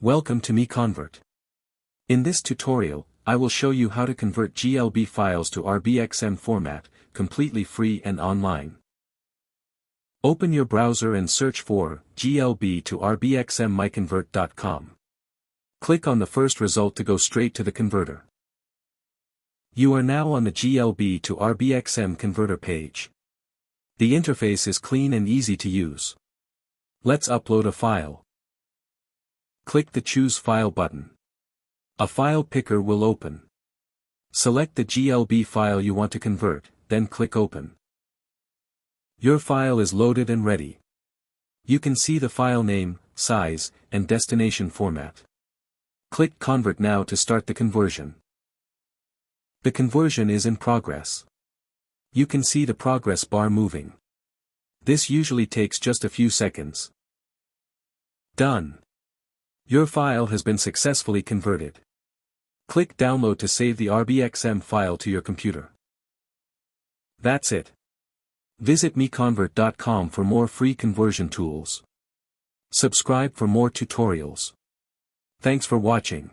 Welcome to MiConvert. In this tutorial, I will show you how to convert GLB files to RBXM format, completely free and online. Open your browser and search for GLB to RBXM MiConvert.com. Click on the first result to go straight to the converter. You are now on the GLB to RBXM converter page. The interface is clean and easy to use. Let's upload a file. Click the Choose File button. A file picker will open. Select the GLB file you want to convert, then click Open. Your file is loaded and ready. You can see the file name, size, and destination format. Click Convert now to start the conversion. The conversion is in progress. You can see the progress bar moving. This usually takes just a few seconds. Done. Your file has been successfully converted. Click Download to save the RBXM file to your computer. That's it. Visit MiConvert.com for more free conversion tools. Subscribe for more tutorials. Thanks for watching.